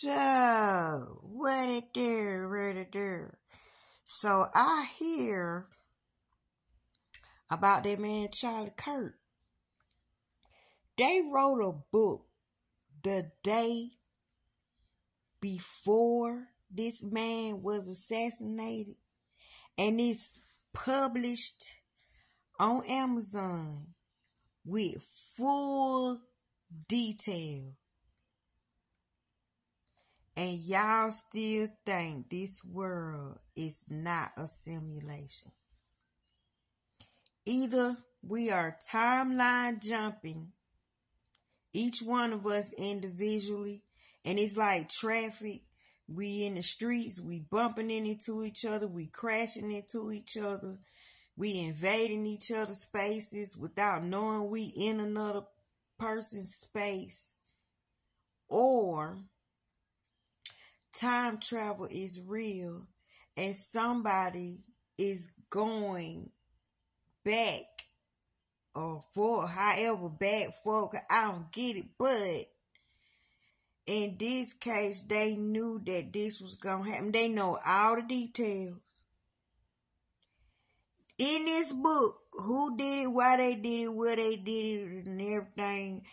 So, what it do? So, I hear about that man Charlie Kirk. They wrote a book the day before this man was assassinated, and it's published on Amazon with full detail. And y'all still think this world is not a simulation. Either we are timeline jumping, each one of us individually, and it's like traffic. We in the streets, we bumping into each other, we crashing into each other, we invading each other's spaces without knowing we in another person's space. Or time travel is real and somebody is going back or for however back forward. I don't get it, but in this case they knew that this was gonna happen. They know all the details in this book, who did it, why they did it, where they did it, and everything.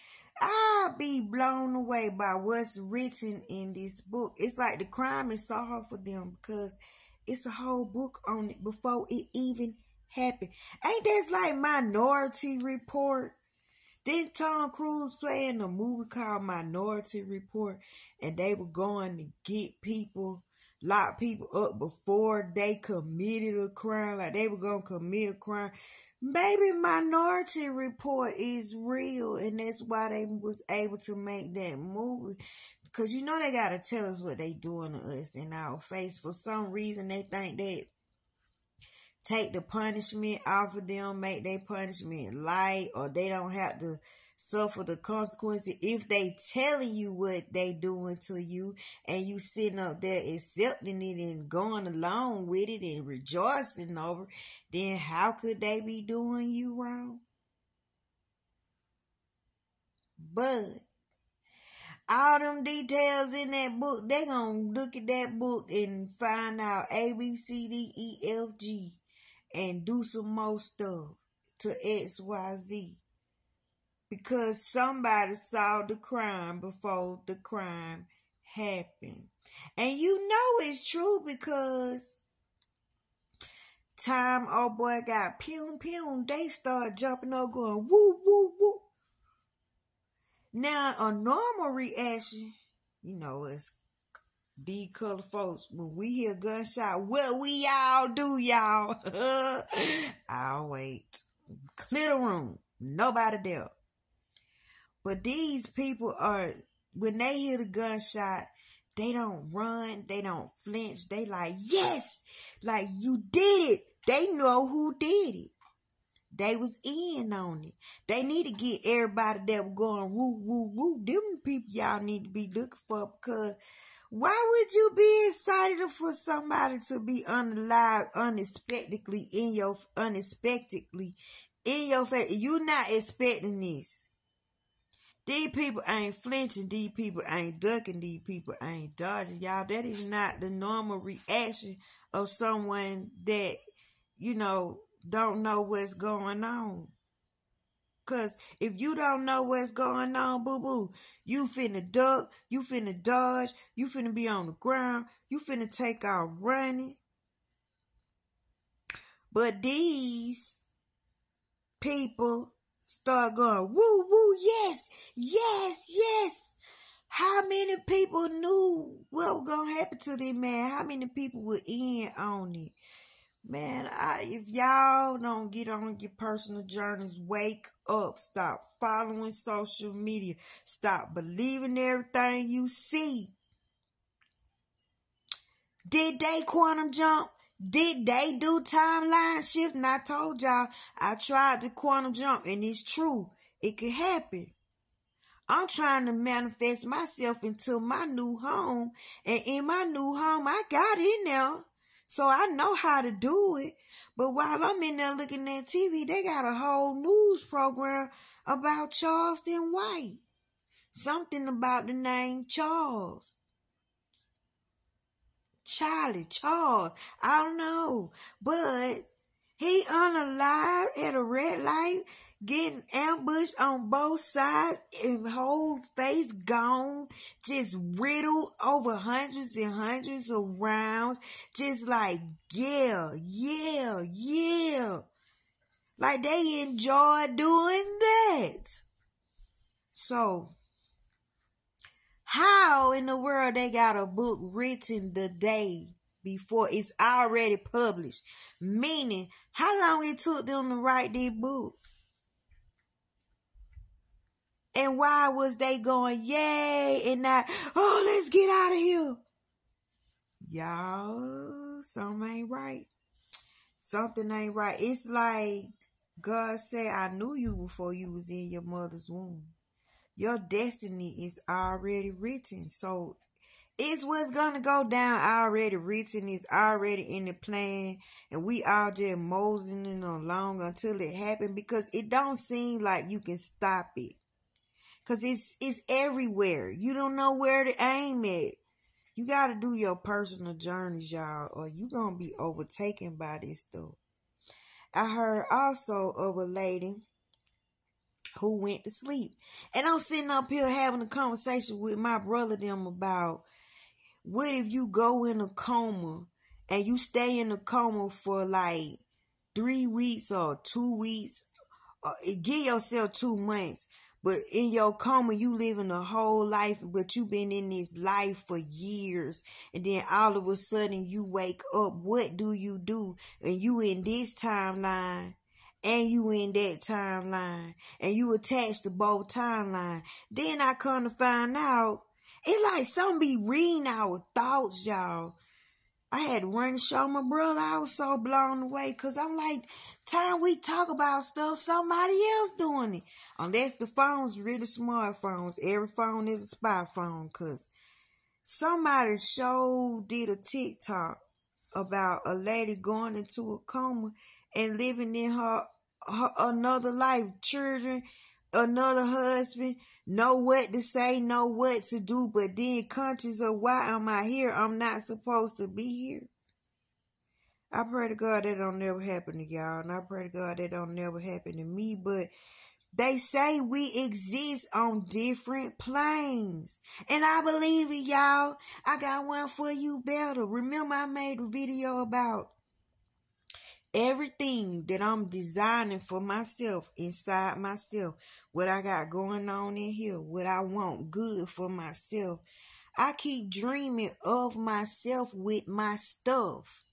I'll be blown away by what's written in this book. It's like the crime is solved for them because it's a whole book on it before it even happened. Ain't that like Minority Report? Didn't Tom Cruise play in a movie called Minority Report? And they were going to get people, lock people up before they committed a crime. Like they were going to commit a crime. Maybe Minority Report is real, and that's why they was able to make that movie. Because you know they got to tell us what they doing to us in our face. For some reason they think that take the punishment off of them, make their punishment light, or they don't have to suffer the consequences if they telling you what they doing to you and you sitting up there accepting it and going along with it and rejoicing over it. Then how could they be doing you wrong? But all them details in that book, they gonna look at that book and find out A, B, C, D, E, F, G and do some more stuff to X, Y, Z. Because somebody saw the crime before the crime happened. And you know it's true because time old boy got pew, they start jumping up going woo, woo, woo. Now a normal reaction, you know, is these color folks, when we hear gunshot, what we all do, y'all? I'll wait. Clear the room. Nobody there. But these people are, when they hear the gunshot, they don't run, they don't flinch. They like, yes, like you did it. They know who did it. They was in on it. They need to get everybody that was going woo, woo, woo. Them people y'all need to be looking for, because why would you be excited for somebody to be unalive unexpectedly in your face? You not expecting this. These people ain't flinching. These people ain't ducking. These people ain't dodging. Y'all, that is not the normal reaction of someone that, you know, don't know what's going on. Because if you don't know what's going on, boo-boo, you finna duck, you finna dodge, you finna be on the ground, you finna take off running. But these people start going, woo, woo, yes, yes, yes. How many people knew what was going to happen to this man? How many people were in on it? Man, if y'all don't get on your personal journeys, wake up. Stop following social media. Stop believing everything you see. Did they quantum jump? Did they do timeline shift? And I told y'all, I tried the quantum jump, and it's true. It could happen. I'm trying to manifest myself into my new home. And in my new home, I got in there. So I know how to do it. But while I'm in there looking at TV, they got a whole news program about Charleston White. Something about the name Charles. Charles, I don't know. But he unalive at a red light, getting ambushed on both sides, and whole face gone, just riddled over hundreds and hundreds of rounds, just like, yeah. Like they enjoy doing that. So, how in the world they got a book written the day before it's already published? Meaning, how long it took them to write this book? And why was they going, yay, and not, oh, let's get out of here? Y'all, something ain't right. Something ain't right. It's like God said, I knew you before you was in your mother's womb. Your destiny is already written. So it's what's going to go down already written. It's already in the plan. And we all just moseying along until it happens, because it don't seem like you can stop it. Because it's everywhere. You don't know where to aim at. You got to do your personal journeys, y'all, or you going to be overtaken by this stuff. I heard also of a lady who went to sleep. And I'm sitting up here having a conversation with my brother them about, what if you go in a coma and you stay in a coma for like 3 weeks or 2 weeks, or give yourself 2 months. But in your coma, you living a whole life, but you been in this life for years. And then all of a sudden you wake up. What do? And you in this timeline, and you in that timeline, and you attached to both timelines. Then I come to find out, it's like some be reading our thoughts, y'all. I had to run and show my brother. I was so blown away, because I'm like, time we talk about stuff, somebody else doing it. Unless the phone's really smartphones. Every phone is a spy phone, because somebody did a TikTok about a lady going into a coma and living in her another life. Children, another husband, know what to say, know what to do, but then conscious of, why am I here? I'm not supposed to be here. I pray to God that don't never happen to y'all, and I pray to God that don't never happen to me. But they say we exist on different planes, and I believe it, y'all. I got one for you better. Remember, I made a video about everything that I'm designing for myself, inside myself, what I got going on in here, what I want good for myself. I keep dreaming of myself with my stuff,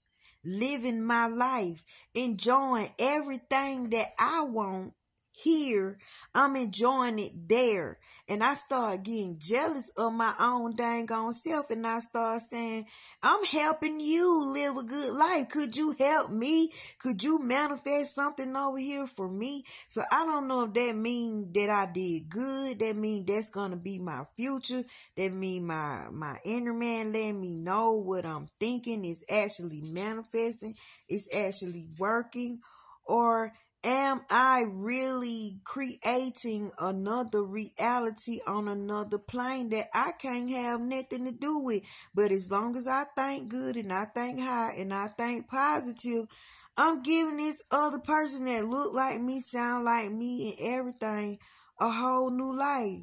living my life, enjoying everything that I want here. I'm enjoying it there. And I start getting jealous of my own dang on self, and I start saying, I'm helping you live a good life. Could you help me? Could you manifest something over here for me? So I don't know if that means that I did good. That means that's going to be my future. That means my inner man letting me know what I'm thinking is actually manifesting. It's actually working. Or am I really creating another reality on another plane that I can't have nothing to do with? But as long as I think good, and I think high, and I think positive, I'm giving this other person that look like me, sound like me, and everything a whole new life.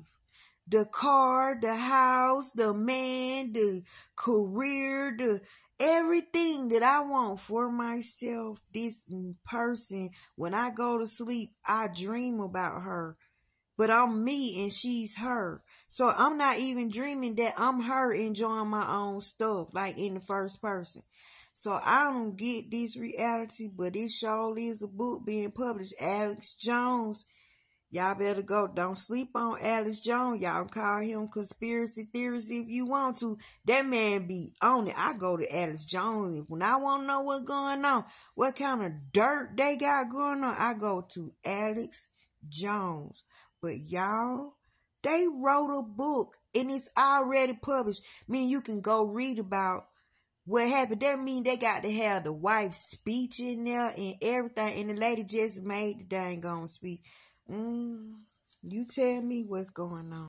The car, the house, the man, the career, the everything that I want for myself. This person, when I go to sleep, I dream about her. But I'm me and she's her. So I'm not even dreaming that I'm her enjoying my own stuff, like in the first person. So I don't get this reality, but it sure is a book being published. Alex Jones. Y'all better go. Don't sleep on Alex Jones. Y'all call him conspiracy theorist if you want to. That man be on it. I go to Alex Jones. When I want to know what's going on, what kind of dirt they got going on, I go to Alex Jones. But y'all, they wrote a book and it's already published. Meaning you can go read about what happened. That means they got to have the wife's speech in there and everything. And the lady just made the dang on speech. You tell me what's going on.